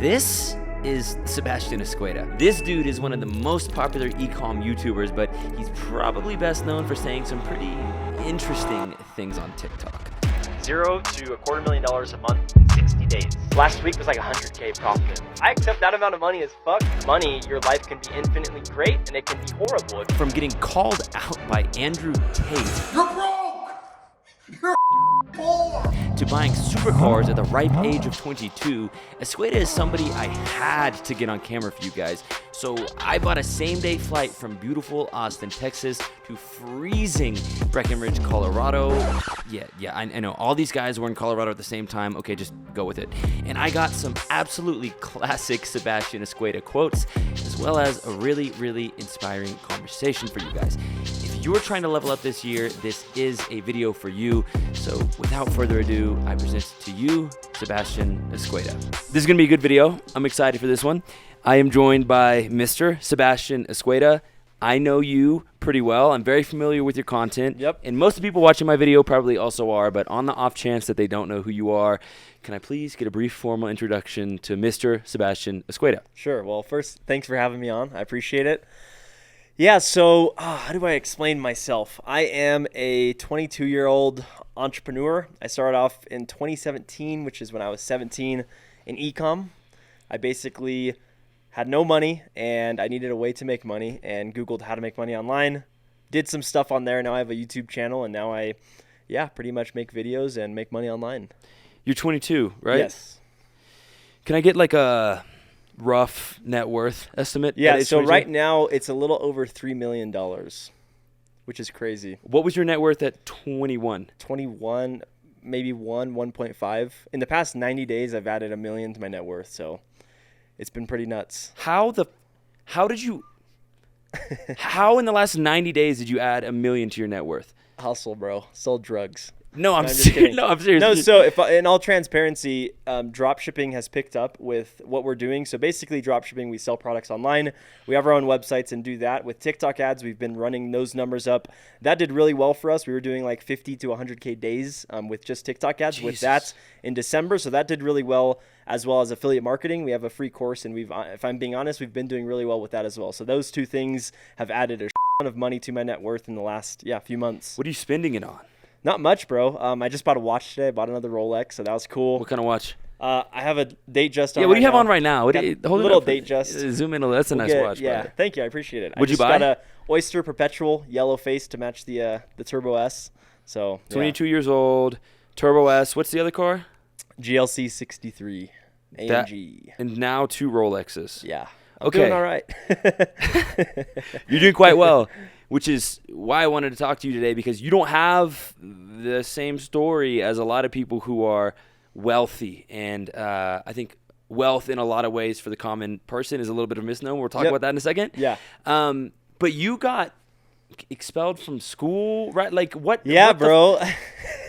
This is Sebastian Esqueda. This dude is one of the most popular e-com YouTubers, but he's probably best known for saying some pretty interesting things on TikTok. $0 to $250,000 a month in 60 days. Last week was like $100K profit. I accept that amount of money as fuck. Money, your life can be infinitely great and it can be horrible. From getting called out by Andrew Tate. You're broke! You're poor! To buying supercars at the ripe age of 22, Esqueda is somebody I had to get on camera for you guys. So I bought a same-day flight from beautiful Austin, Texas to freezing Breckenridge, Colorado. Yeah, I know. All these guys were in Colorado at the same time. Okay, just go with it. And I got some absolutely classic Sebastian Esqueda quotes, as well as a really, really inspiring conversation for you guys. If you're trying to level up this year, this is a video for you. So without further ado, I present to you, Sebastian Esqueda. This is going to be a good video. I'm excited for this one. I am joined by Mr. Sebastian Esqueda. I know you pretty well. I'm very familiar with your content. Yep. And most of the people watching my video probably also are, but on the off chance that they don't know who you are, can I please get a brief formal introduction to Mr. Sebastian Esqueda? Sure. Well, first, thanks for having me on. I appreciate it. Yeah, so how do I explain myself? I am a 22-year-old entrepreneur. I started off in 2017, which is when I was 17, in e-com. I basically had no money and I needed a way to make money and Googled how to make money online. Did some stuff on there. Now I have a YouTube channel and now I pretty much make videos and make money online. You're 22, right? Yes. Can I get like a rough net worth estimate? Yeah, so right now it's a little over $3 million, which is crazy. What was your net worth at 21? 21, maybe 1.5. In the past 90 days, I've added $1 million to my net worth, so it's been pretty nuts. How in the last 90 days did you add $1 million to your net worth? Hustle, bro. Sold drugs. No, I'm just kidding. No, I'm serious. No, so in all transparency, drop shipping has picked up with what we're doing. So basically drop shipping, we sell products online. We have our own websites and do that. With TikTok ads, we've been running those numbers up. That did really well for us. We were doing like 50 to 100K days with just TikTok ads. Jesus. With that in December. So that did really well as as affiliate marketing. We have a free course and if I'm being honest, we've been doing really well with that as well. So those two things have added a ton of money to my net worth in the last few months. What are you spending it on? Not much, bro. I just bought a watch today. I bought another Rolex, so that was cool. What kind of watch? I have a Datejust on. Yeah, what do you have now. on right now? Hold little Datejust. Zoom in. That's a nice watch. Yeah, thank you. I appreciate it. What'd you buy? buy? Got a Oyster Perpetual yellow face to match the Turbo S. So 22 years old, Turbo S. What's the other car? GLC 63 AMG. And now 2 Rolexes. Yeah. Okay. Doing all right. You're doing quite well, which is why I wanted to talk to you today, because you don't have the same story as a lot of people who are wealthy. And I think wealth in a lot of ways for the common person is a little bit of a misnomer. We'll talk about that in a second. Yeah. But you got expelled from school, right? Like what? Yeah, what bro.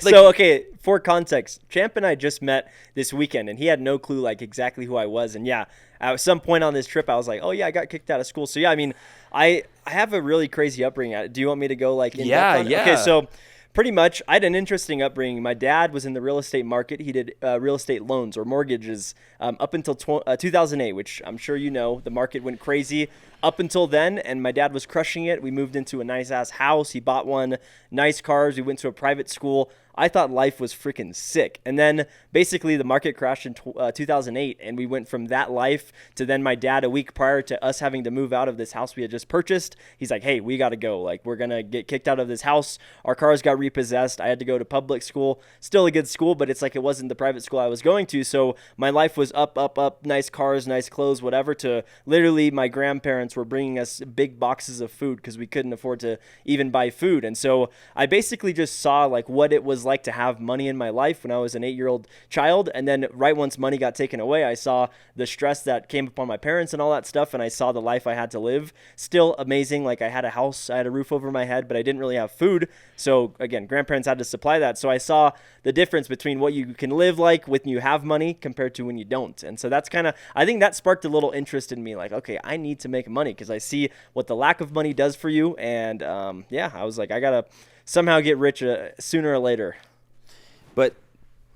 So, okay, for context, Champ and I just met this weekend, and he had no clue, like, exactly who I was. And, yeah, at some point on this trip, I was like, oh, yeah, I got kicked out of school. So, yeah, I mean, I have a really crazy upbringing. Do you want me to go, like, in depth on it? Yeah. Okay, so pretty much, I had an interesting upbringing. My dad was in the real estate market. He did real estate loans or mortgages up until 2008, which I'm sure you know. The market went crazy up until then, and my dad was crushing it. We moved into a nice-ass house. He bought one, nice cars. We went to a private school. I thought life was freaking sick. And then basically the market crashed in 2008, and we went from that life to then my dad, a week prior to us having to move out of this house we had just purchased, he's like, hey, we got to go. Like, we're going to get kicked out of this house. Our cars got repossessed. I had to go to public school. Still a good school, but it's like it wasn't the private school I was going to. So my life was up, nice cars, nice clothes, whatever, to literally my grandparents were bringing us big boxes of food because we couldn't afford to even buy food. And so I basically just saw like what it was like to have money in my life when I was an 8-year-old child. And then right once money got taken away, I saw the stress that came upon my parents and all that stuff. And I saw the life I had to live. Still amazing. Like I had a house, I had a roof over my head, but I didn't really have food. So again, grandparents had to supply that. So I saw the difference between what you can live like when you have money compared to when you don't. And so that's kind of, I think that sparked a little interest in me. Like, okay, I need to make money because I see what the lack of money does for you. And I was like, I got to somehow get rich sooner or later.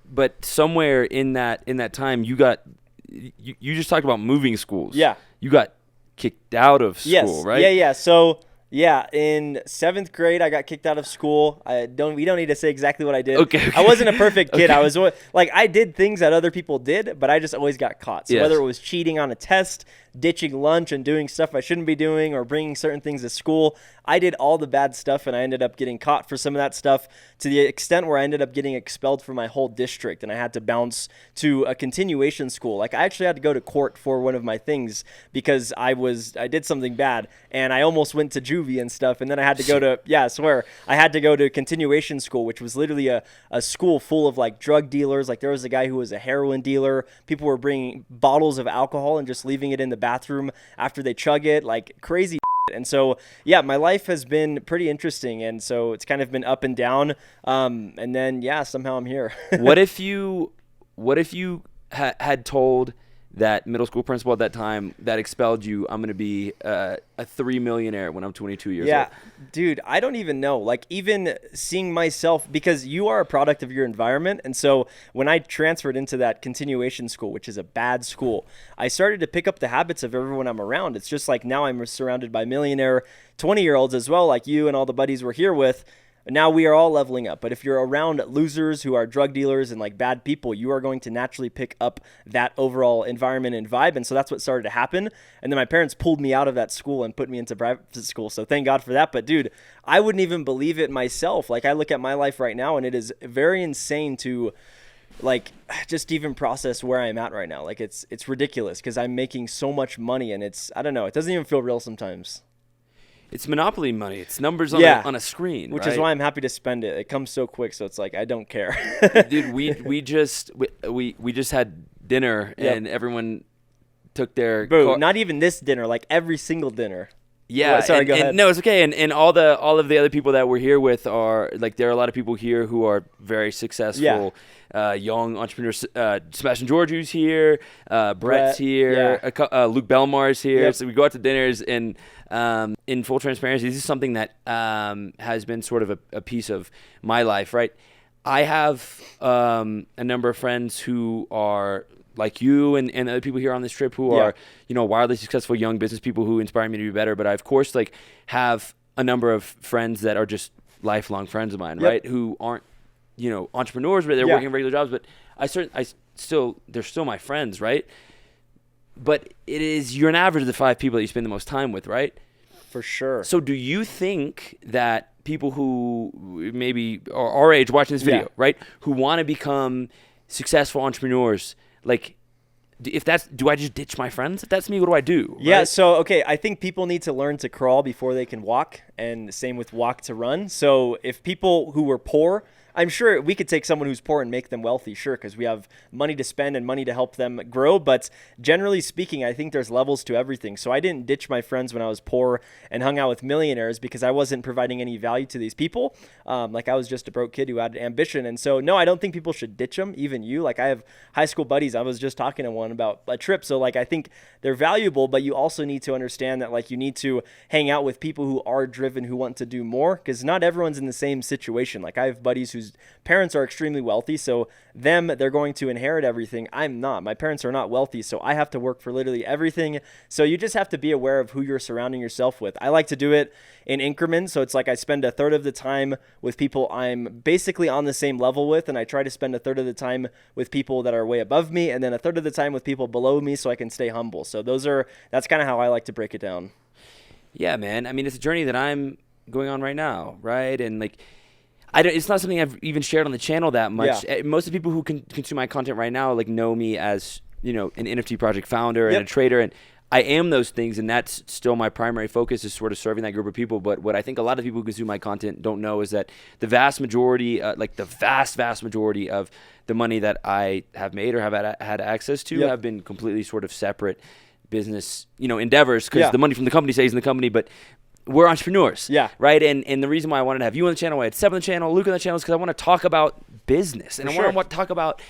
But somewhere in that time, you got you just talked about moving schools. Yeah. You got kicked out of school, Yes. right? Yeah. So yeah, in 7th grade, I got kicked out of school. We don't need to say exactly what I did. Okay. I wasn't a perfect kid. Okay. I was like, I did things that other people did, but I just always got caught. So Yes. whether it was cheating on a test, ditching lunch and doing stuff I shouldn't be doing, or bringing certain things to school, I did all the bad stuff, and I ended up getting caught for some of that stuff, to the extent where I ended up getting expelled from my whole district, and I had to bounce to a continuation school. Like, I actually had to go to court for one of my things because I did something bad, and I almost went to juvie and stuff, and then I had to go to, I swear, I had to go to continuation school, which was literally a school full of like drug dealers. Like, there was a guy who was a heroin dealer. People were bringing bottles of alcohol and just leaving it in the bathroom after they chug it, like crazy. And so, yeah, my life has been pretty interesting, and so it's kind of been up and down. And then, somehow I'm here. What if you had told that middle school principal at that time that expelled you, I'm going to be a $3 millionaire when I'm 22 years old? Yeah, dude, I don't even know. Like, even seeing myself, because you are a product of your environment. And so when I transferred into that continuation school, which is a bad school, I started to pick up the habits of everyone I'm around. It's just like now I'm surrounded by millionaire 20-year-olds as well, like you and all the buddies we're here with. Now we are all leveling up. But if you're around losers who are drug dealers and like bad people, you are going to naturally pick up that overall environment and vibe. And so that's what started to happen. And then my parents pulled me out of that school and put me into private school. So thank God for that. But dude, I wouldn't even believe it myself. Like, I look at my life right now, and it is very insane to like just even process where I'm at right now. Like, it's ridiculous because I'm making so much money, and I don't know, it doesn't even feel real sometimes. It's Monopoly money. It's numbers on a screen, which right? is why I'm happy to spend it. It comes so quick, so it's like I don't care. Dude, we just had dinner, and everyone took their not even this dinner, like every single dinner. Yeah, sorry, go ahead. No, it's okay. And all of the other people that we're here with are like, there are a lot of people here who are very successful, young entrepreneurs. Sebastian George, who's here, Brett's here, Luke Belmar's here. Yep. So we go out to dinners, and in full transparency, this is something that has been sort of a piece of my life, right? I have a number of friends who are like you and other people here on this trip who are, wildly successful young business people who inspire me to be better. But I, of course, like, have a number of friends that are just lifelong friends of mine, right? Who aren't, entrepreneurs, but they're working regular jobs. But they're still my friends, right? But you're an average of the 5 people that you spend the most time with, right? For sure. So do you think that people who maybe are our age watching this video, right, who want to become successful entrepreneurs, like, do I just ditch my friends? If that's me, what do I do? Yeah, right? so, okay, I think people need to learn to crawl before they can walk, and same with walk to run. So if people who were poor, I'm sure we could take someone who's poor and make them wealthy, sure, because we have money to spend and money to help them grow. But generally speaking, I think there's levels to everything. So I didn't ditch my friends when I was poor and hung out with millionaires because I wasn't providing any value to these people. Like, I was just a broke kid who had ambition. And so, no, I don't think people should ditch them, even you. Like, I have high school buddies. I was just talking to one about a trip. So, like, I think they're valuable, but you also need to understand that, like, you need to hang out with people who are driven, who want to do more, because not everyone's in the same situation. Like, I have buddies whose parents are extremely wealthy, so they're going to inherit everything. I'm not. My parents are not wealthy, so I have to work for literally everything. So you just have to be aware of who you're surrounding yourself with. I like to do it in increments, so it's like I spend a third of the time with people I'm basically on the same level with, and I try to spend a third of the time with people that are way above me, and then a third of the time with people below me, so I can stay humble. So that's kind of how I like to break it down. Yeah, man. I mean, it's a journey that I'm going on right now, right? And like, it's not something I've even shared on the channel that much. Yeah. Most of the people who consume my content right now, like, know me as, an NFT project founder and a trader, and I am those things, and that's still my primary focus, is sort of serving that group of people. But what I think a lot of people who consume my content don't know is that the vast majority, the vast majority of the money that I have made or have had access to have been completely sort of separate business, endeavors, because the money from the company stays in the company, but we're entrepreneurs, right? And the reason why I wanted to have you on the channel, I had Seb on the channel, Luke on the channel, is because I want to talk about business, and I want to talk about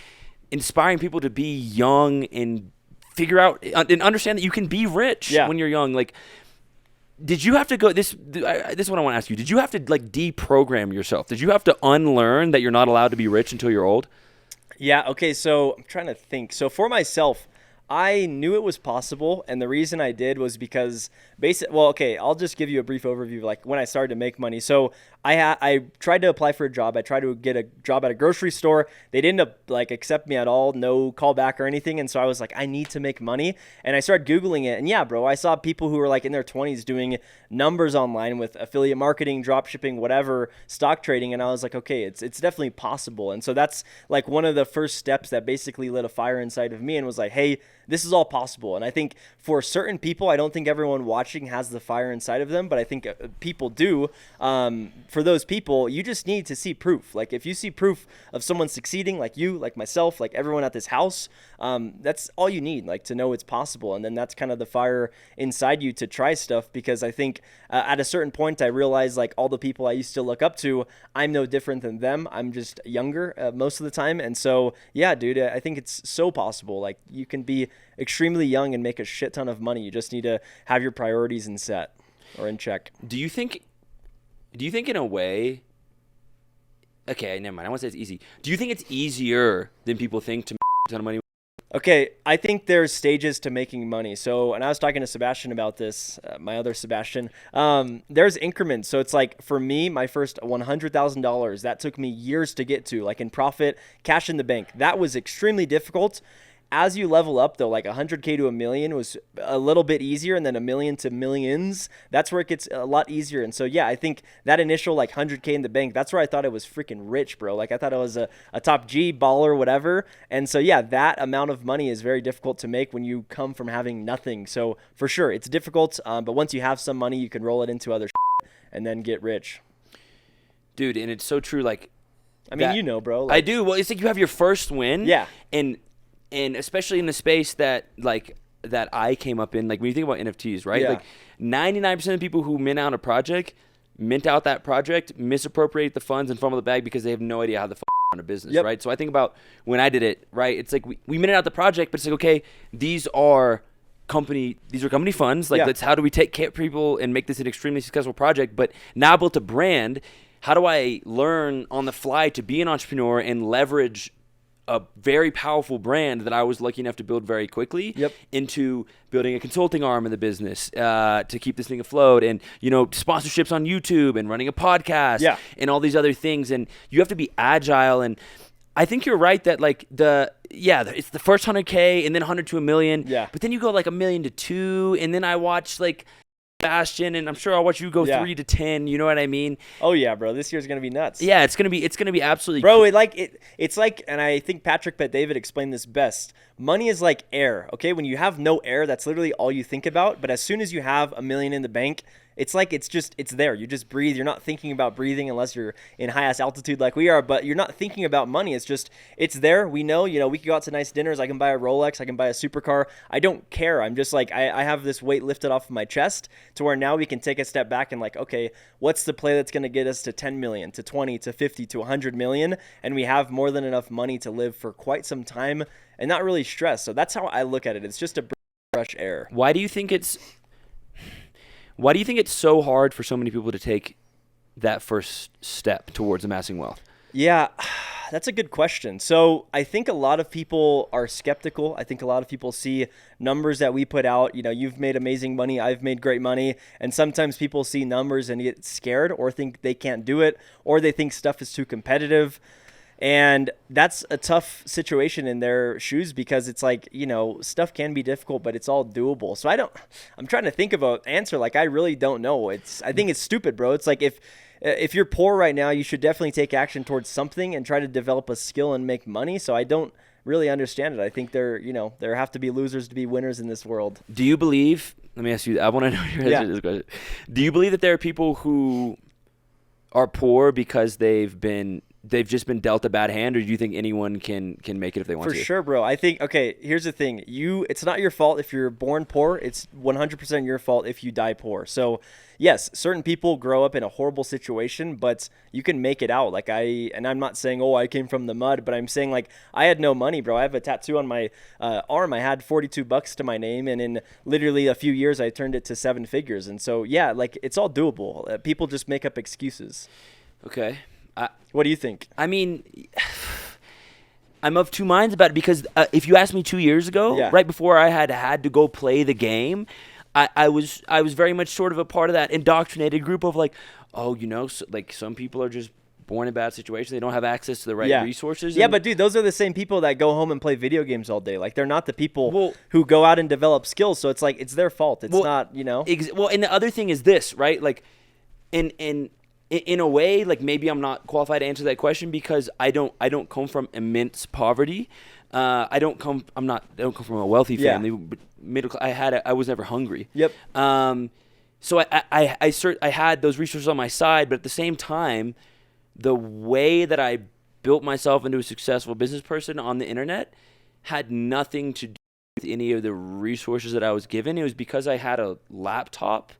inspiring people to be young and figure out and understand that you can be rich when you're young. Like, did you have to go? This is what I want to ask you. Did you have to, like, deprogram yourself? Did you have to unlearn that you're not allowed to be rich until you're old? Yeah. Okay. So I'm trying to think. So for myself, I knew it was possible, and the reason I did was because I'll just give you a brief overview of like when I started to make money. So I tried to apply for a job. I tried to get a job at a grocery store. They didn't like accept me at all, no callback or anything. And so I was like, I need to make money. And I started Googling it. And yeah, bro, I saw people who were like in their 20s doing numbers online with affiliate marketing, drop shipping, whatever, stock trading. And I was like, okay, it's definitely possible. And so that's like one of the first steps that basically lit a fire inside of me and was like, hey, this is all possible. And I think for certain people, I don't think everyone watching has the fire inside of them, but I think people do. For those people, you just need to see proof. Like if you see proof of someone succeeding, like you, like myself, like everyone at this house, that's all you need, like to know it's possible. And then that's kind of the fire inside you to try stuff, because I think at a certain point, I realized like all the people I used to look up to, I'm no different than them. I'm just younger most of the time. And so, yeah, dude, I think it's so possible. Like you can be extremely young and make a shit ton of money. You just need to have your priorities in check. Do you think in a way, okay, never mind. I want to say it's easy. Do you think it's easier than people think to make a ton of money? Okay, I think there's stages to making money. So, and I was talking to Sebastian about this, my other Sebastian. There's increments. So it's like for me, my first $100,000, that took me years to get to, like in profit, cash in the bank. That was extremely difficult. As you level up though, like 100K to a million was a little bit easier, and then a million to millions, that's where it gets a lot easier. And so, yeah, I think that initial like 100K in the bank, that's where I thought I was freaking rich, bro. Like I thought I was a top G baller, whatever. And so, yeah, that amount of money is very difficult to make when you come from having nothing. So for sure, it's difficult. But once you have some money, you can roll it into other shit and then get rich. Dude, and it's so true. Like, I mean, bro. Like, I do. Well, it's like you have your first win. Yeah. And especially in the space that I came up in, like when you think about NFTs, right? Yeah. Like 99% of the people who mint out that project, misappropriate the funds and fumble the bag because they have no idea how the run a business, Yep. right? So I think about when I did it, right? It's like we minted out the project, but it's like, okay, these are company funds. Like, Yeah. how do we take care of people and make this an extremely successful project? But now I built a brand. How do I learn on the fly to be an entrepreneur and leverage a very powerful brand that I was lucky enough to build very quickly into building a consulting arm in the business to keep this thing afloat, and sponsorships on YouTube and running a podcast and all these other things. And you have to be agile. And I think you're right that like it's the first 100K and then 100 to a million. Yeah. But then you go like a million to 2, and then I watch like Sebastian, and I'm sure I'll watch you go 3 to 10. You know what I mean? Oh yeah, bro. This year's gonna be nuts. Yeah, it's gonna be absolutely. Bro, it's like, and I think Patrick Bet-David explained this best. Money is like air. Okay, when you have no air, that's literally all you think about. But as soon as you have $1 million in the bank, it's like it's there. You just breathe. You're not thinking about breathing unless you're in high-ass altitude like we are. But you're not thinking about money. It's there. We know. We can go out to nice dinners. I can buy a Rolex. I can buy a supercar. I don't care. I'm just like I have this weight lifted off of my chest to where now we can take a step back and like, okay, what's the play that's going to get us to 10 million, to 20, to 50, to 100 million, and we have more than enough money to live for quite some time and not really stress. So that's how I look at it. It's just a breath of fresh air. Why do you think it's so hard for so many people to take that first step towards amassing wealth? Yeah, that's a good question. So I think a lot of people are skeptical. I think a lot of people see numbers that we put out. You've made amazing money. I've made great money. And sometimes people see numbers and get scared or think they can't do it, or they think stuff is too competitive. And that's a tough situation in their shoes, because it's like, stuff can be difficult, but it's all doable. So I'm trying to think of an answer. Like, I really don't know. I think it's stupid, bro. It's like if you're poor right now, you should definitely take action towards something and try to develop a skill and make money. So I don't really understand it. I think there have to be losers to be winners in this world. Do you believe, let me ask you, I want to know your answer to this question. Do you believe that there are people who are poor because they've just been dealt a bad hand, or do you think anyone can make it if they want to? For sure, bro. I think, okay, here's the thing. It's not your fault if you're born poor. It's 100% your fault if you die poor. So, yes, certain people grow up in a horrible situation, but you can make it out. Like and I'm not saying, I came from the mud, but I'm saying like I had no money, bro. I have a tattoo on my arm. I had $42 to my name, and in literally a few years, I turned it to 7 figures. And so, yeah, like it's all doable. People just make up excuses. Okay. What do you think? I mean, I'm of two minds about it because if you asked me 2 years ago, Yeah. right before I had to go play the game, I was very much sort of a part of that indoctrinated group of like, oh, like some people are just born in bad situations. They don't have access to the right resources. Yeah, and- but dude, those are the same people that go home and play video games all day. Like they're not the people Well- who go out and develop skills. So it's like it's their fault. It's not, well, and the other thing is this, right? Like, in a way, like maybe I'm not qualified to answer that question because I don't come from immense poverty. I don't come from a wealthy Yeah. family, but middle class. I was never hungry. Yep. So I had those resources on my side, but at the same time, the way that I built myself into a successful business person on the internet had nothing to do with any of the resources that I was given. It was because I had a laptop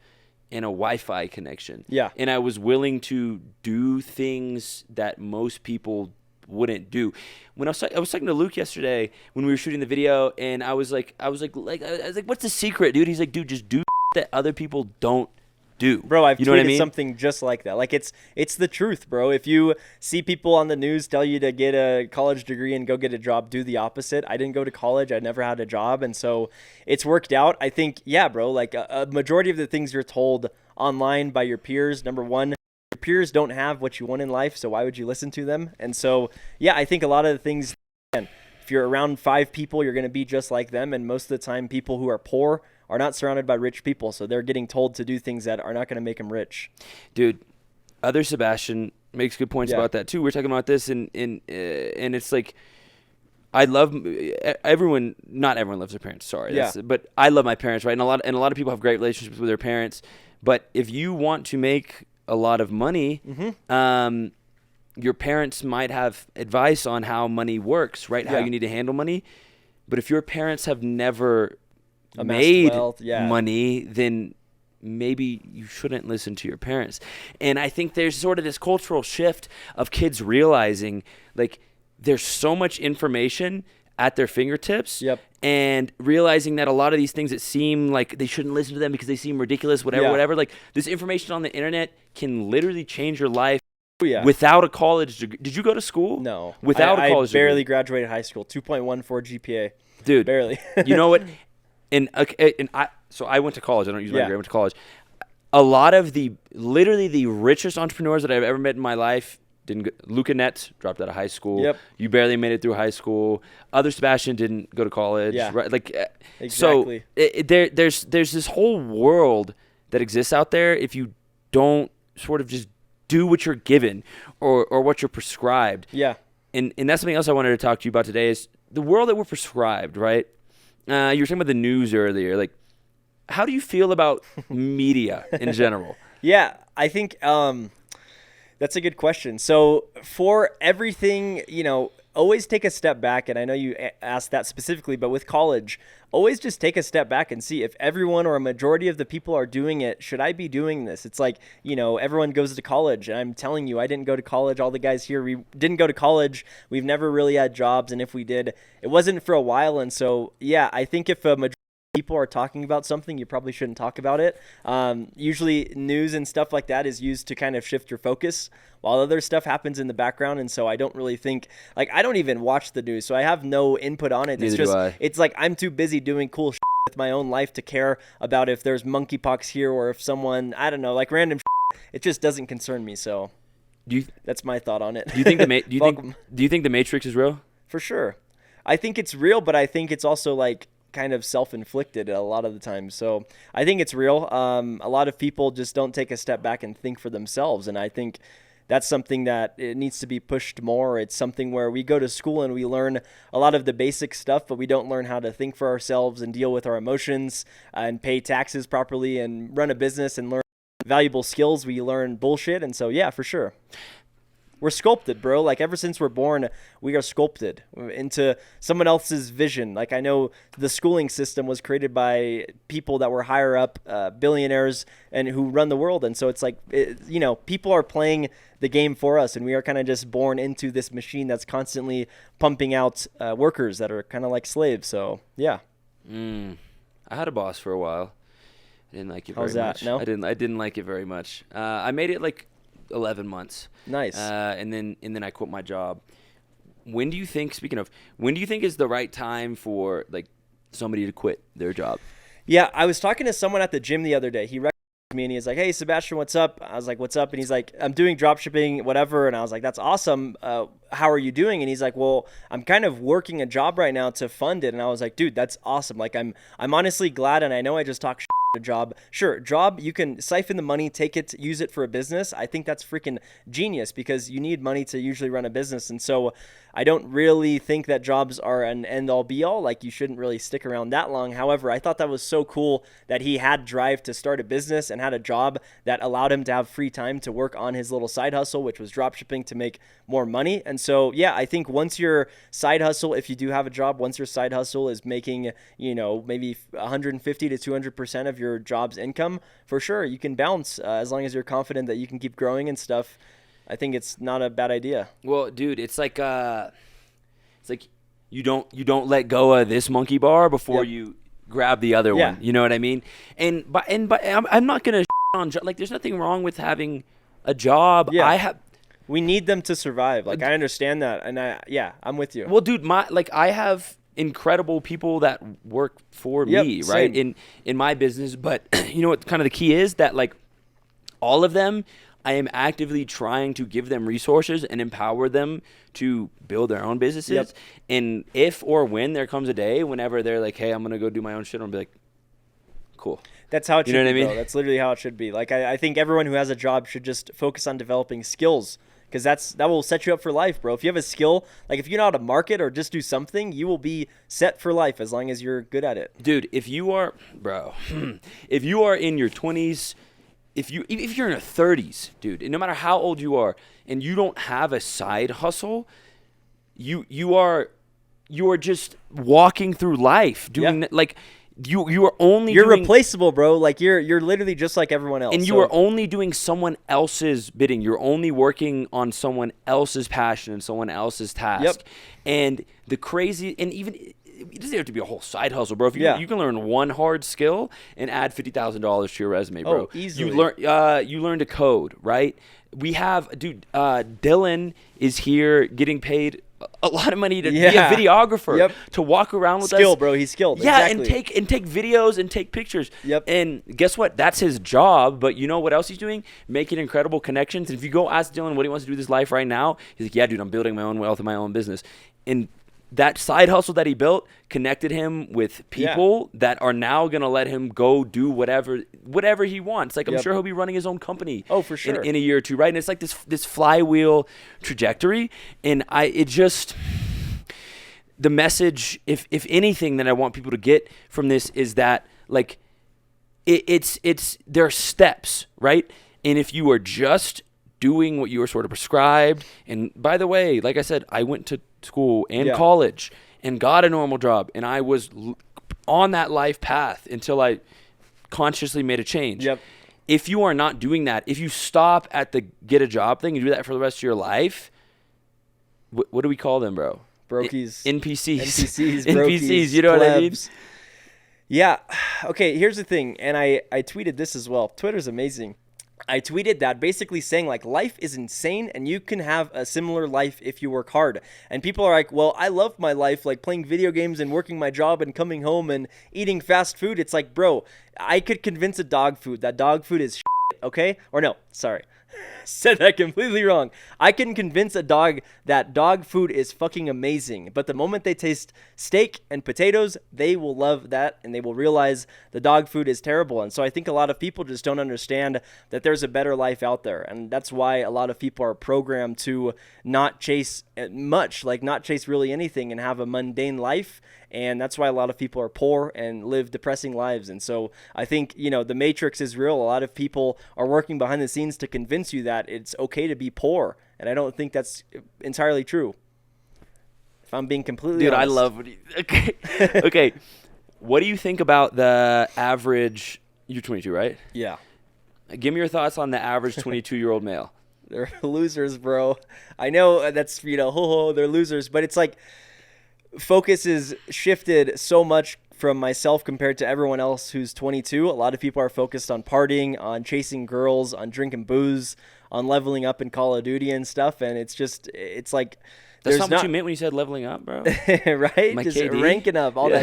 and a Wi-Fi connection. Yeah. And I was willing to do things that most people wouldn't do. When I was talking to Luke yesterday when we were shooting the video, and I was like, what's the secret, dude? He's like, dude, just do that other people don't do. Bro, I've you know what I tweeted mean? something just like that. Like it's the truth, bro. If you see people on the news tell you to get a college degree and go get a job, do the opposite. I didn't go to college. I never had a job, and so it's worked out. I think, yeah, bro. Like a majority of the things you're told online by your peers, number one, your peers don't have what you want in life, so why would you listen to them? And so, yeah, I think a lot of the things, again, if you're around 5 people, you're going to be just like them, and most of the time, people who are poor are not surrounded by rich people, so they're getting told to do things that are not going to make them rich. Dude, other Sebastian makes good points Yeah. about that too. We're talking about this, and it's like, I love everyone. Not everyone loves their parents. Sorry, Yeah. but I love my parents, right? And a lot of people have great relationships with their parents. But if you want to make a lot of money, your parents might have advice on how money works, right? How Yeah. you need to handle money. But if your parents have never Amassed made wealth, yeah. money, then maybe you shouldn't listen to your parents. And I think there's sort of this cultural shift of kids realizing like there's so much information at their fingertips. Yep. And realizing that a lot of these things that seem like they shouldn't listen to them because they seem ridiculous, Yeah. whatever, like this information on the internet can literally change your life Oh, yeah. without a college degree. Did you go to school? No. Without a college I barely degree? graduated high school. 2.14 GPA. Dude, Barely. you know what? And I went to college. I don't use my Yeah. degree. I went to college. A lot of literally the richest entrepreneurs that I've ever met in my life didn't go. Luca Nett dropped out of high school. Yep. You barely made it through high school. Other Sebastian didn't go to college. Yeah. Right? Like, Exactly. So there's this whole world that exists out there if you don't sort of just do what you're given or what you're prescribed. Yeah. And that's something else I wanted to talk to you about today is the world that we're prescribed, right? You were talking about the news earlier. Like, how do you feel about media in general? Yeah, I think that's a good question. So for everything, always take a step back. And I know you asked that specifically, but with college, always just take a step back and see if everyone or a majority of the people are doing it. Should I be doing this? It's like, everyone goes to college, and I'm telling you, I didn't go to college. All the guys here, we didn't go to college. We've never really had jobs. And if we did, it wasn't for a while. And so, yeah, I think if a majority people are talking about something, you probably shouldn't talk about it. Usually news and stuff like that is used to kind of shift your focus while other stuff happens in the background. And so I don't really think, like, I don't even watch the news, so I have no input on it. Neither do I. It's like I'm too busy doing cool shit with my own life to care about if there's monkeypox here or if someone, I don't know, like random shit. It just doesn't concern me. So that's my thought on it. Do you think do you think the Matrix is real? For sure. I think it's real, but I think it's also like kind of self-inflicted a lot of the time. So I think it's real. A lot of people just don't take a step back and think for themselves. And I think that's something that it needs to be pushed more. It's something where we go to school and we learn a lot of the basic stuff, but we don't learn how to think for ourselves and deal with our emotions and pay taxes properly and run a business and learn valuable skills. We learn bullshit. And so, yeah, for sure. We're sculpted, bro. Like ever since we're born, we are sculpted into someone else's vision. Like I know the schooling system was created by people that were higher up, billionaires, and who run the world. And so it's like, people are playing the game for us, and we are kind of just born into this machine that's constantly pumping out workers that are kind of like slaves. So yeah. I had a boss for a while. I didn't like it very How's that? much. No? I didn't like it very much. I made it like 11 months. Nice. And then I quit my job. when do you think, speaking of, when do you think is the right time for like somebody to quit their job? Yeah, I was talking to someone at the gym the other day. He recognized me and he was like, "Hey, Sebastian, what's up?" I was like, "What's up?" And he's like, "I'm doing drop shipping, whatever." And I was like, "That's awesome. How are you doing?" And he's like, "Well, I'm kind of working a job right now to fund it." And I was like, "Dude, that's awesome. Like, I'm honestly glad." And I know I just talk shit a job. Sure, job, you can siphon the money, take it, use it for a business. I think that's freaking genius because you need money to usually run a business. And so I don't really think that jobs are an end all be all. Like, you shouldn't really stick around that long. However, I thought that was so cool that he had drive to start a business and had a job that allowed him to have free time to work on his little side hustle, which was drop shipping, to make more money. And so, yeah, I think once your side hustle, if you do have a job, once your side hustle is making, maybe 150 to 200% of your job's income, for sure, you can bounce as long as you're confident that you can keep growing and stuff. I think it's not a bad idea. Well, dude, it's like you don't let go of this monkey bar before you grab the other one. You know what I mean? And I'm not gonna on like. There's nothing wrong with having a job. Yeah. We need them to survive. Like, I understand that, and I'm with you. Well, dude, I have incredible people that work for me, right? Same. In my business, but you know what? Kind of the key is that like all of them, I am actively trying to give them resources and empower them to build their own businesses. Yep. And if or when there comes a day whenever they're like, "Hey, I'm gonna go do my own shit," I'm gonna be like, "Cool." That's how it should know be, what I mean? bro. That's literally how it should be. Like, I think everyone who has a job should just focus on developing skills, because that will set you up for life, bro. If you have a skill, like if you know how to market or just do something, you will be set for life as long as you're good at it. Dude, if you are in your 20s, if you're in your 30s, dude, and no matter how old you are, and you don't have a side hustle, you are just walking through life doing like you are only you're doing, replaceable, bro. Like you're literally just like everyone else. and you are only doing someone else's bidding. You're only working on someone else's passion and someone else's task. Yep. And the crazy, and even it doesn't have to be a whole side hustle, bro. If you can learn one hard skill and add $50,000 to your resume, bro. Oh, easily. You learn to code, right? We have, dude. Dylan is here getting paid a lot of money to be a videographer, to walk around with us. Bro. He's skilled. Yeah, exactly. and take videos and take pictures. Yep. And guess what? That's his job. But you know what else he's doing? Making incredible connections. And if you go ask Dylan what he wants to do with his life right now, he's like, "Yeah, dude, I'm building my own wealth and my own business." And that side hustle that he built connected him with people that are now going to let him go do whatever he wants. Like, I'm sure he'll be running his own company for sure. in a year or two, right? And it's like this flywheel trajectory. And the message, if anything, that I want people to get from this is that, like, there are steps, right? And if you are just doing what you were sort of prescribed, and by the way, like I said, I went to school and college and got a normal job, and I was on that life path until I consciously made a change. Yep. If you are not doing that, if you stop at the get a job thing and do that for the rest of your life, what do we call them, bro? Brokies. NPCs. NPCs, NPCs, you know what I mean? Yeah. Okay, here's the thing, and I tweeted this as well. Twitter's amazing. I tweeted that basically saying, like, life is insane and you can have a similar life if you work hard. And people are like, well, I love my life, like playing video games and working my job and coming home and eating fast food. It's like, bro, I could convince a dog food that dog food is shit, okay? Or no, sorry. Said that completely wrong. I can convince a dog that dog food is fucking amazing, but the moment they taste steak and potatoes, they will love that and they will realize the dog food is terrible. And so I think a lot of people just don't understand that there's a better life out there, and that's why a lot of people are programmed to not chase much, like not chase really anything, and have a mundane life. And that's why a lot of people are poor and live depressing lives. And so I think, the matrix is real. A lot of people are working behind the scenes to convince you that it's okay to be poor. And I don't think that's entirely true, if I'm being completely honest. I love what okay. What do you think about the average, you're 22, right? Yeah. Give me your thoughts on the average 22-year-old male. They're losers, bro. I know that's, they're losers, but it's like, focus is shifted so much from myself compared to everyone else who's 22. A lot of people are focused on partying, on chasing girls, on drinking booze, on leveling up in Call of Duty and stuff. And it's like That's not what you meant when you said leveling up, bro. Right? My Just KD? ranking up all that.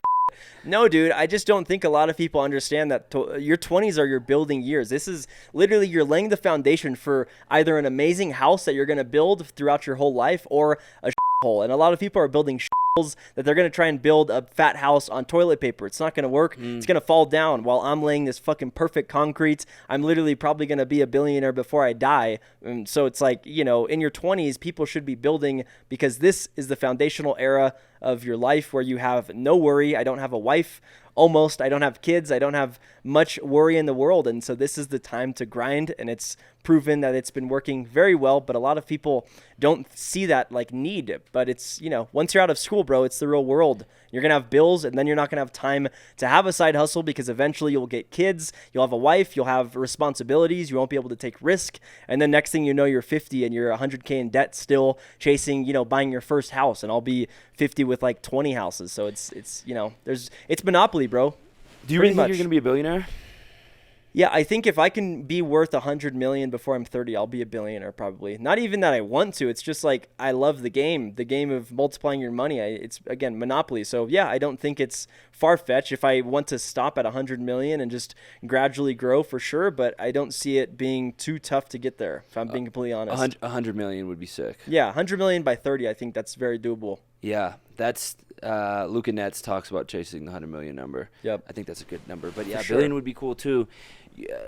No, dude, I just don't think a lot of people understand that your 20s are your building years. This is literally, you're laying the foundation for either an amazing house that you're going to build throughout your whole life or a hole. And a lot of people are building holes that they're going to try and build a fat house on toilet paper. It's not going to work. It's going to fall down while I'm laying this fucking perfect concrete. I'm literally probably going to be a billionaire before I die. And so it's like, you know, in your 20s, people should be building, because this is the foundational era of your life where you have no worry. I don't have a wife. Almost. I don't have kids. I don't have much worry in the world. And so this is the time to grind, and it's proven that it's been working very well. But a lot of people don't see that like need. But it's, you know, once you're out of school, bro, it's the real world. You're going to have bills, and then you're not going to have time to have a side hustle, because eventually you'll get kids, you'll have a wife, you'll have responsibilities, you won't be able to take risk. And then next thing you know, you're 50 and you're 100K in debt, still chasing, you know, buying your first house. And I'll be 50 with like 20 houses. So it's you know, it's monopoly, bro. Do you really think you're going to be a billionaire? Yeah, I think if I can be worth 100 million before I'm 30, I'll be a billionaire probably. Not even that I want to. It's just like I love the game of multiplying your money. It's, again, monopoly. So yeah, I don't think it's far-fetched if I want to stop at 100 million and just gradually grow, for sure. But I don't see it being too tough to get there, if I'm being completely honest. 100 million would be sick. Yeah, 100 million by 30. I think that's very doable. Yeah, that's Luca Nets talks about chasing the 100 million number. Yep. I think that's a good number. But yeah, For sure. billion would be cool too.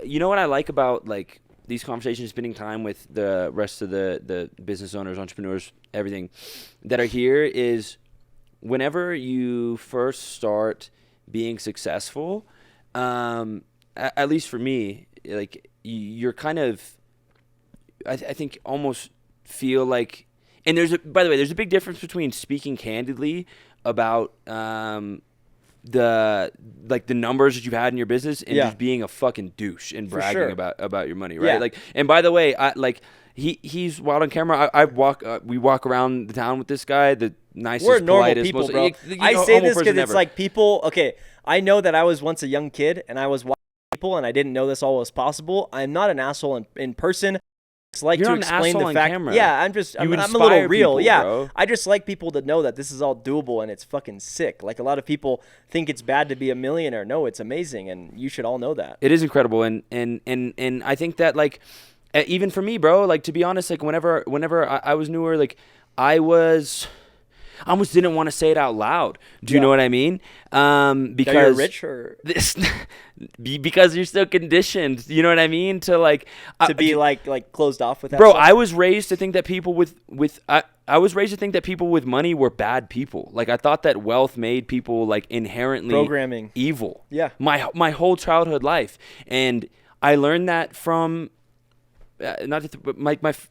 You know what I like about like these conversations, spending time with the rest of the business owners, entrepreneurs, everything that are here, is whenever you first start being successful, at least for me, like you're kind of, I think almost feel like, and by the way, there's a big difference between speaking candidly about the numbers that you've had in your business and just being a fucking douche and bragging about your money, right? Yeah. Like, and by the way, he's wild on camera. We walk around the town with this guy, the nicest, We're normal politest, people, most, bro. I say this because it's like people. Okay, I know that I was once a young kid and I was watching people, and I didn't know this all was possible. I'm not an asshole in person. Like You're to not an explain asshole the on fact. camera. Yeah, I'm a little real. people, Yeah, bro. I just like people to know that this is all doable and it's fucking sick. Like a lot of people think it's bad to be a millionaire. No, it's amazing, and you should all know that. It is incredible, and I think that like even for me, bro, like to be honest, like whenever I was newer, like I almost didn't want to say it out loud. Do you know what I mean? Because you're rich, or because you're so conditioned. You know what I mean? To like to be like closed off with that. Bro, stuff? I was raised to think that people I was raised to think that people with money were bad people. Like I thought that wealth made people like inherently Programming. evil. Yeah. My whole childhood life, and I learned that from not just, but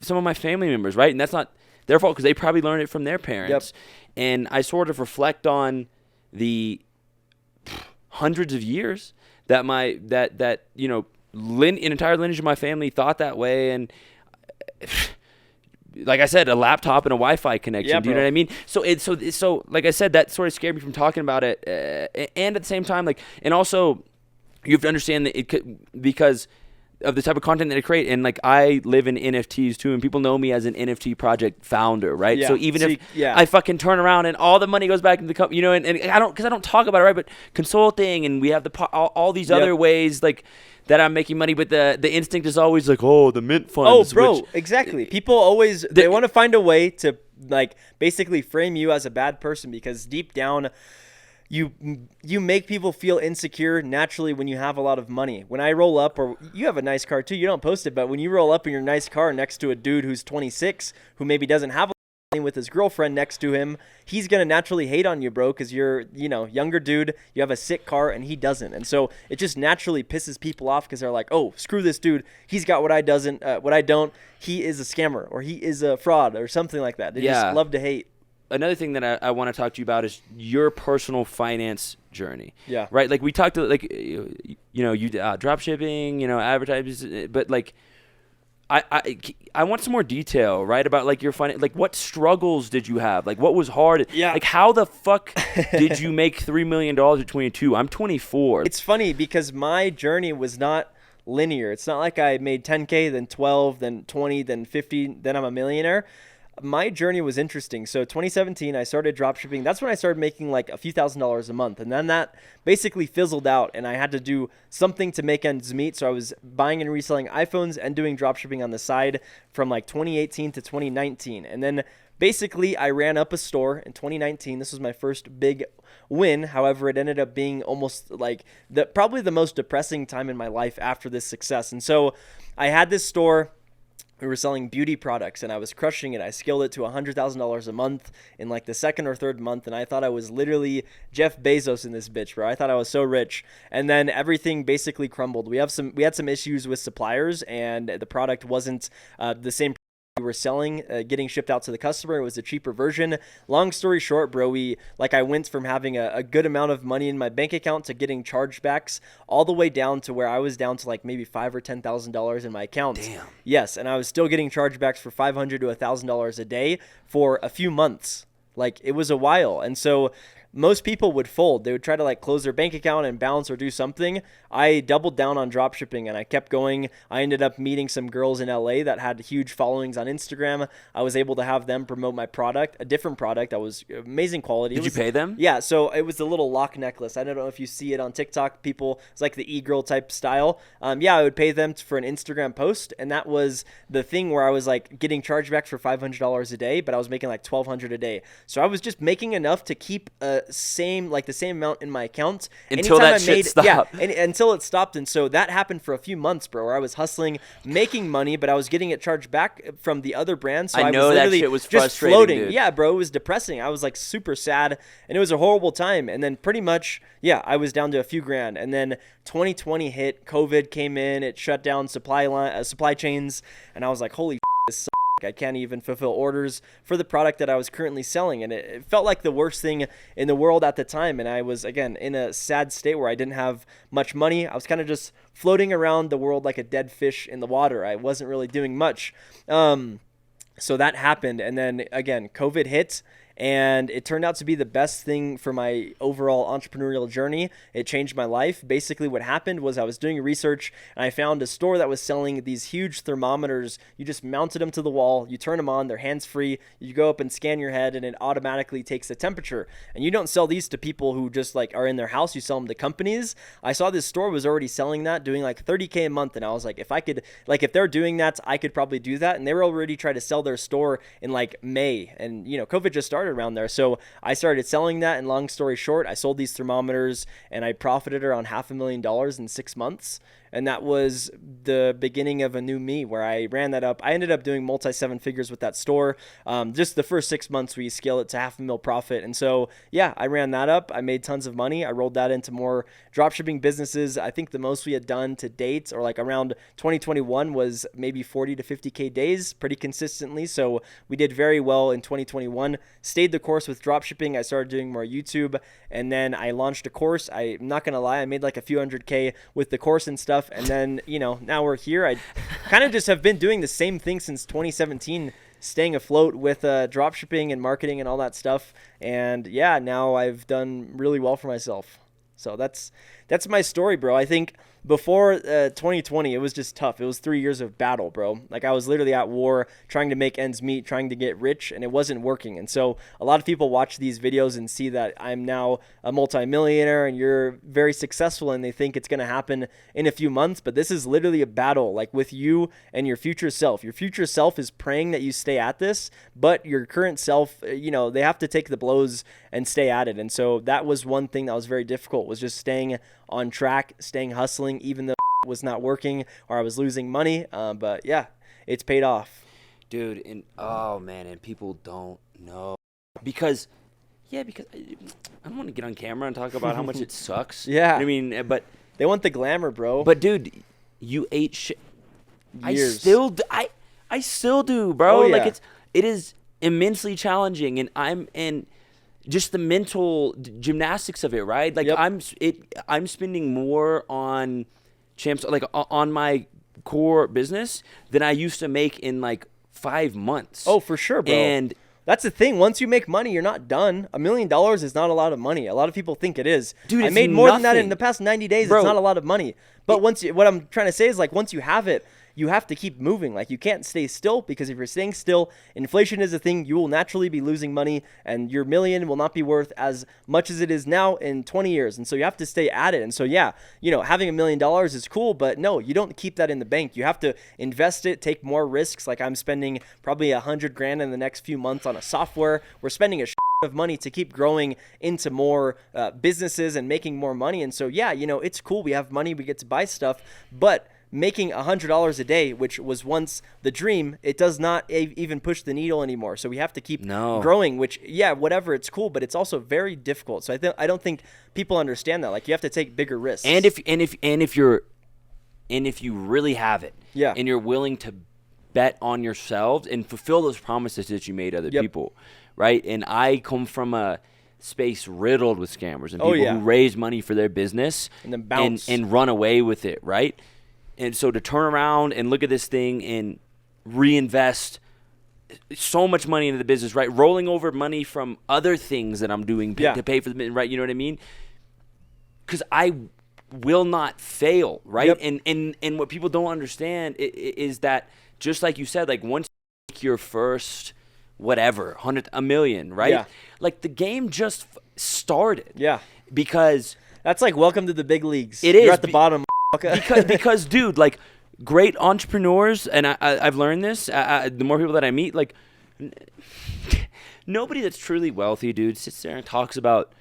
some of my family members, right? And that's not their fault, because they probably learned it from their parents. Yep. And I sort of reflect on the hundreds of years that you know, an entire lineage of my family thought that way, and like I said, a laptop and a Wi-Fi connection. Yeah, do you know what I mean? So like I said, that sort of scared me from talking about it, and at the same time, like, and also you have to understand that it could, because of the type of content that I create, and like I live in NFTs too, and people know me as an NFT project founder, right? Yeah. So even if I fucking turn around and all the money goes back into the company, you know, and I don't talk about it, right? But consulting, and we have all these other ways like that I'm making money, but the instinct is always like, oh, the mint funds. Oh, bro, exactly. People always they want to find a way to like basically frame you as a bad person, because deep down, you make people feel insecure naturally when you have a lot of money. When I roll up, or you have a nice car too, you don't post it, but when you roll up in your nice car next to a dude who's 26, who maybe doesn't have a lot of money, with his girlfriend next to him, he's going to naturally hate on you, bro, because you're, you know, younger dude, you have a sick car, and he doesn't. And so it just naturally pisses people off, because they're like, oh, screw this dude. He's got what I don't. He is a scammer, or he is a fraud, or something like that. They just love to hate. Another thing that I want to talk to you about is your personal finance journey. Yeah. Right? Like we talked to, like, you know, you drop shipping, you know, advertising, but like I want some more detail, right? About like your finance, like what struggles did you have? Like what was hard? Yeah. Like how the fuck did you make $3 million at 22? I'm 24. It's funny because my journey was not linear. It's not like I made 10K, then 12, then 20, then 50, then I'm a millionaire. my journey was interesting. So 2017, I started dropshipping. That's when I started making like a few $1,000s a month. And then that basically fizzled out and I had to do something to make ends meet. So I was buying and reselling iPhones and doing dropshipping on the side from like 2018 to 2019. And then basically I ran up a store in 2019. This was my first big win. However, it ended up being almost like probably the most depressing time in my life after this success. And so I had this store. We were selling beauty products and I was crushing it. I scaled it to $100,000 a month in like the second or third month. And I thought I was literally Jeff Bezos in this bitch, bro. I thought I was so rich. And then everything basically crumbled. We had some issues with suppliers and the product wasn't the same we were selling, getting shipped out to the customer. It was a cheaper version. Long story short, bro, I went from having a good amount of money in my bank account to getting chargebacks all the way down to where I was down to like maybe $5,000 or $10,000 in my account. Damn. Yes, and I was still getting chargebacks for $500 to $1,000 a day for a few months. Like it was a while. And so most people would fold. They would try to like close their bank account and bounce or do something. I doubled down on dropshipping and I kept going. I ended up meeting some girls in LA that had huge followings on Instagram. I was able to have them promote my product, a different product that was amazing quality. Did you pay them? Yeah, so it was the little lock necklace. I don't know if you see it on TikTok. People, it's like the e-girl type style. Yeah, I would pay them for an Instagram post, and that was the thing where I was like getting charged back for $500 a day, but I was making like $1,200 a day. So I was just making enough to keep the same amount in my account until that shit stopped. Yeah, until it stopped. And so that happened for a few months, bro, where I was hustling, making money, but I was getting it charged back from the other brand. So I know was that literally shit was just frustrating, floating. dude. Yeah, bro, it was depressing. I was like super sad, and it was a horrible time. And then pretty much, yeah, I was down to a few grand. And then 2020 hit, COVID came in, it shut down supply chains, and I was like, holy this sucks. I can't even fulfill orders for the product that I was currently selling. And it felt like the worst thing in the world at the time. And I was, again, in a sad state where I didn't have much money. I was kind of just floating around the world like a dead fish in the water. I wasn't really doing much. So that happened. And then, again, COVID hit. And it turned out to be the best thing for my overall entrepreneurial journey. It changed my life. Basically, what happened was I was doing research and I found a store that was selling these huge thermometers. You just mounted them to the wall, you turn them on, they're hands-free. You go up and scan your head and it automatically takes the temperature. And you don't sell these to people who just like are in their house. You sell them to companies. I saw this store was already selling that, doing like $30K a month. And I was like, if they're doing that, I could probably do that. And they were already trying to sell their store in like May. And, COVID just started around there. So I started selling that, and long story short, I sold these thermometers and I profited around $500,000 in 6 months. And that was the beginning of a new me where I ran that up. I ended up doing multi-seven figures with that store. Just the first 6 months, we scaled it to $500,000 profit. And so, yeah, I ran that up. I made tons of money. I rolled that into more dropshipping businesses. I think the most we had done to date, or like around 2021, was maybe 40 to 50K days pretty consistently. So we did very well in 2021. Stayed the course with dropshipping. I started doing more YouTube, and then I launched a course. I'm not going to lie, I made like a few $100K with the course and stuff. And then, now we're here. I kind of just have been doing the same thing since 2017, staying afloat with dropshipping and marketing and all that stuff. And yeah, now I've done really well for myself. So that's my story, bro. I think before 2020, it was just tough. It was 3 years of battle, bro. Like I was literally at war, trying to make ends meet, trying to get rich, and it wasn't working. And so a lot of people watch these videos and see that I'm now a multimillionaire and you're very successful, and they think it's going to happen in a few months. But this is literally a battle, like with you and your future self. Your future self is praying that you stay at this, but your current self, they have to take the blows and stay at it. And so that was one thing that was very difficult, was just staying on track, staying hustling, even though it was not working or I was losing money. But yeah, it's paid off. Dude, and oh man, and people don't know because I don't want to get on camera and talk about how much it sucks. Yeah. I mean, but they want the glamour, bro. But dude, you ate shit. Years. I still do, bro. Oh, yeah. Like it is immensely challenging, and I'm in just the mental gymnastics of it, right? Like yep. I'm spending more on champs, like on my core business than I used to make in like 5 months. Oh, for sure, bro. And that's the thing. Once you make money, you're not done. $1 million is not a lot of money. A lot of people think it is. Dude, I it's made more than that nothing. in the past 90 days. Bro, it's not a lot of money. But what I'm trying to say is, like, once you have it, you have to keep moving. Like, you can't stay still, because if you're staying still, inflation is a thing. You will naturally be losing money, and your million will not be worth as much as it is now in 20 years. And so you have to stay at it. And so, yeah, having $1 million is cool, but no, you don't keep that in the bank. You have to invest it, take more risks. Like, I'm spending probably $100,000 in the next few months on a software. We're spending a of money to keep growing into more businesses and making more money. And so, yeah, it's cool. We have money, we get to buy stuff, but making $100 a day, which was once the dream, it does not even push the needle anymore. So we have to keep growing, which, yeah, whatever, it's cool, but it's also very difficult. So I don't think people understand that. Like, you have to take bigger risks. And if you really have it, and you're willing to bet on yourselves and fulfill those promises that you made to other people, right? And I come from a space riddled with scammers and people who raise money for their business and then bounce and run away with it, right? And so to turn around and look at this thing and reinvest so much money into the business, right? Rolling over money from other things that I'm doing to pay for them, right? You know what I mean? Because I will not fail, right? And what people don't understand is that, just like you said, like, once you make your first whatever, $100 million, right? Yeah. Like, the game just started. Yeah. Because that's like, welcome to the big leagues. You're at the bottom. because dude, like, great entrepreneurs, and I've learned this, the more people that I meet, like, nobody that's truly wealthy, dude, sits there and talks about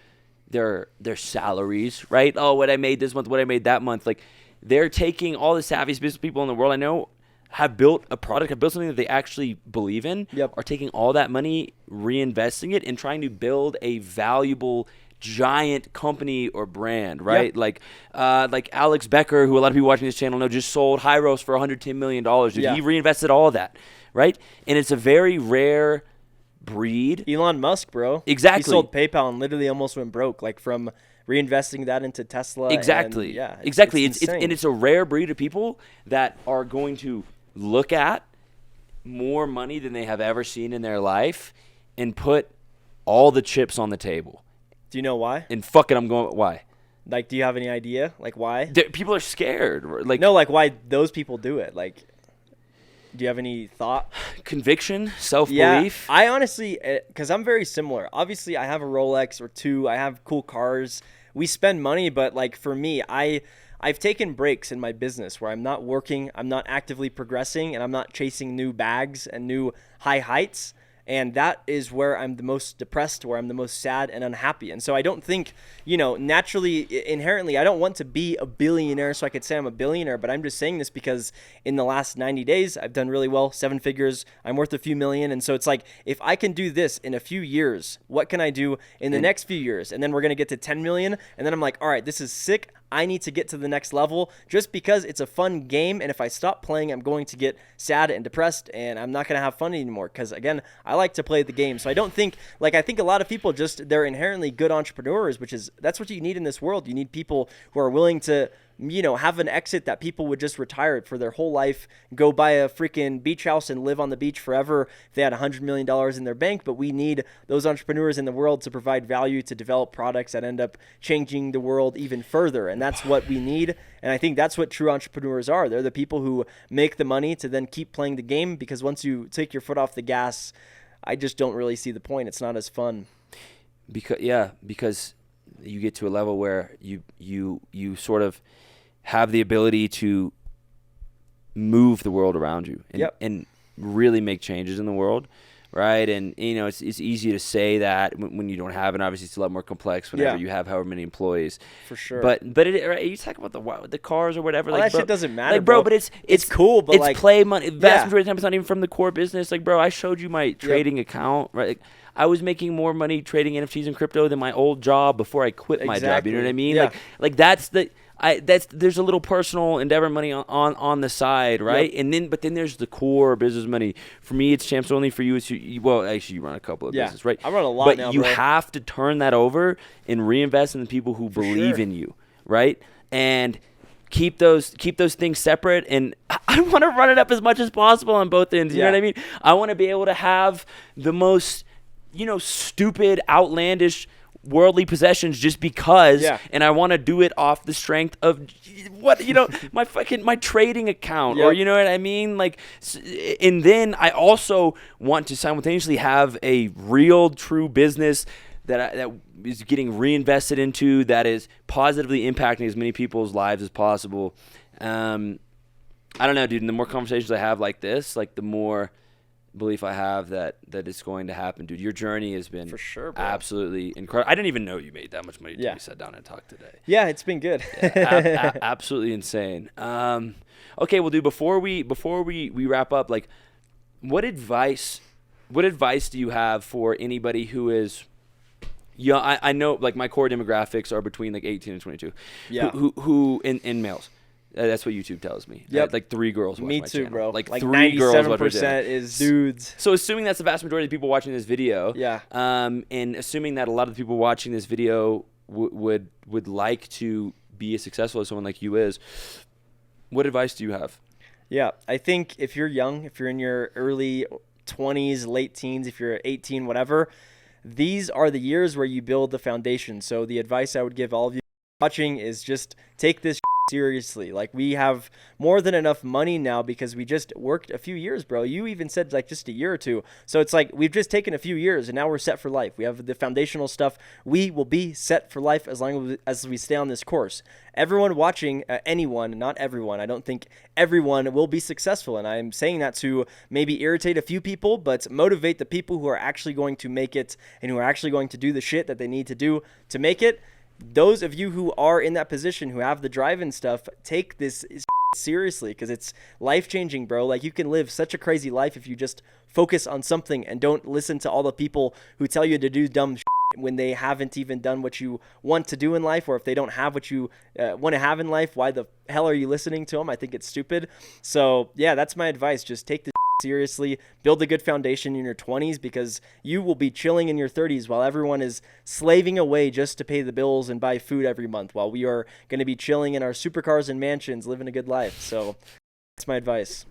their salaries, right? Oh, what I made this month, what I made that month. Like, they're taking all the savviest business people in the world I know have built a product, have built something that they actually believe in, are taking all that money, reinvesting it, and trying to build a valuable giant company or brand, right? Like Alex Becker, who a lot of people watching this channel know, just sold Hyros for $110 million. Dude, he reinvested all of that, right? And it's a very rare breed. Elon Musk, bro. Exactly. He sold PayPal and literally almost went broke, like, from reinvesting that into Tesla. Exactly. And, exactly. It's insane. It's a rare breed of people that are going to look at more money than they have ever seen in their life and put all the chips on the table. Do you know why? And fuck it, I'm going, why? Like, do you have any idea? Like, why? People are scared. Like, no, like, why those people do it. Like, do you have any thought? Conviction, self-belief. Yeah, I honestly, because I'm very similar. Obviously, I have a Rolex or two. I have cool cars. We spend money, but, like, for me, I've taken breaks in my business where I'm not working, I'm not actively progressing, and I'm not chasing new bags and new high heights. And that is where I'm the most depressed, where I'm the most sad and unhappy. And so I don't think, naturally, inherently, I don't want to be a billionaire so I could say I'm a billionaire. But I'm just saying this because in the last 90 days, I've done really well, 7 figures. I'm worth a few million. And so it's like, if I can do this in a few years, what can I do in the next few years? And then we're going to get to 10 million. And then I'm like, all right, this is sick. I need to get to the next level just because it's a fun game. And if I stop playing, I'm going to get sad and depressed and I'm not going to have fun anymore. Because again, I like to play the game. So I don't think, I think a lot of people they're inherently good entrepreneurs, that's what you need in this world. You need people who are willing to, have an exit that people would just retire for their whole life, go buy a freaking beach house and live on the beach forever if they had $100 million in their bank. But we need those entrepreneurs in the world to provide value, to develop products that end up changing the world even further. And that's what we need. And I think that's what true entrepreneurs are. They're the people who make the money to then keep playing the game, because once you take your foot off the gas, I just don't really see the point. It's not as fun. Because you get to a level where you sort of have the ability to move the world around you and really make changes in the world, right? And it's easy to say that when you don't have it. Obviously, it's a lot more complex whenever you have however many employees. For sure. But you talk about the cars or whatever. Well, like, that shit doesn't matter, bro. But it's cool. But it's play money. Vast majority of the time, it's not even from the core business. Like, bro, I showed you my trading account, right? Like, I was making more money trading NFTs and crypto than my old job before I quit my job. You know what I mean? Yeah. Like that's there's a little personal endeavor money on the side, right? And but then there's the core business money. For me, it's Champs Only. For you, it's actually you run a couple of businesses, right? I run a lot but now, you bro. have to turn that over and reinvest in the people who believe in you, right? And keep those things separate. And I want to run it up as much as possible on both ends. You know what I mean? I want to be able to have the most stupid, outlandish worldly possessions just because, Yeah. and I want to do it off the strength of my trading account, or Yep. you know what I mean? Like, and then I also want to simultaneously have a real, true business that is getting reinvested into, that is positively impacting as many people's lives as possible. I don't know, dude. And the more conversations I have like this, like the more belief I have that it's going to happen, dude. Your journey has been For sure, bro. absolutely incredible. I didn't even know you made that much money until we sat down and talked today. Yeah, it's been good. Absolutely insane. Okay, well, dude, before we wrap up, like, what advice do you have for anybody who is young? I know, like, my core demographics are between like 18 and 22. Yeah. Who in males. That's what YouTube tells me. Yep. Like 3 girls watch Me my too, channel. bro. Like 3 girls watch my 97% channel. is dudes. So assuming that's the vast majority of the people watching this video, Yeah. and assuming that a lot of the people watching this video would like to be as successful as someone like you is, what advice do you have? Yeah, I think if you're young, if you're in your early 20s, late teens, if you're 18, whatever, these are the years where you build the foundation. So the advice I would give all of you watching is just take this seriously. Like, we have more than enough money now because we just worked a few years, bro. You even said like just a year or two. So it's like we've just taken a few years and now we're set for life. We have the foundational stuff. We will be set for life as long as we stay on this course. Everyone watching, anyone, not everyone, I don't think everyone will be successful. And I'm saying that to maybe irritate a few people, but motivate the people who are actually going to make it and who are actually going to do the shit that they need to do to make it. Those of you who are in that position, who have the drive and stuff, take this seriously because it's life-changing, bro. Like, you can live such a crazy life if you just focus on something and don't listen to all the people who tell you to do dumb shit when they haven't even done what you want to do in life, or if they don't have what you want to have in life. Why the hell are you listening to them? I think it's stupid. So yeah, that's my advice. Just take this seriously, build a good foundation in your 20s, because you will be chilling in your 30s while everyone is slaving away just to pay the bills and buy food every month, while we are going to be chilling in our supercars and mansions, living a good life. So that's my advice.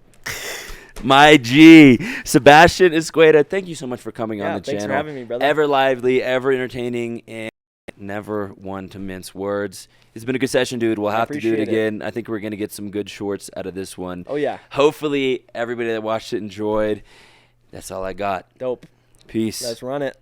My G, Sebastian Esqueda, thank you so much for coming on the channel. Thanks for having me, brother. Ever lively, ever entertaining, and never one to mince words. It's been a good session, dude. We'll have to do it again. I think we're going to get some good shorts out of this one. Oh, yeah. Hopefully, everybody that watched it enjoyed. That's all I got. Dope. Peace. Let's run it.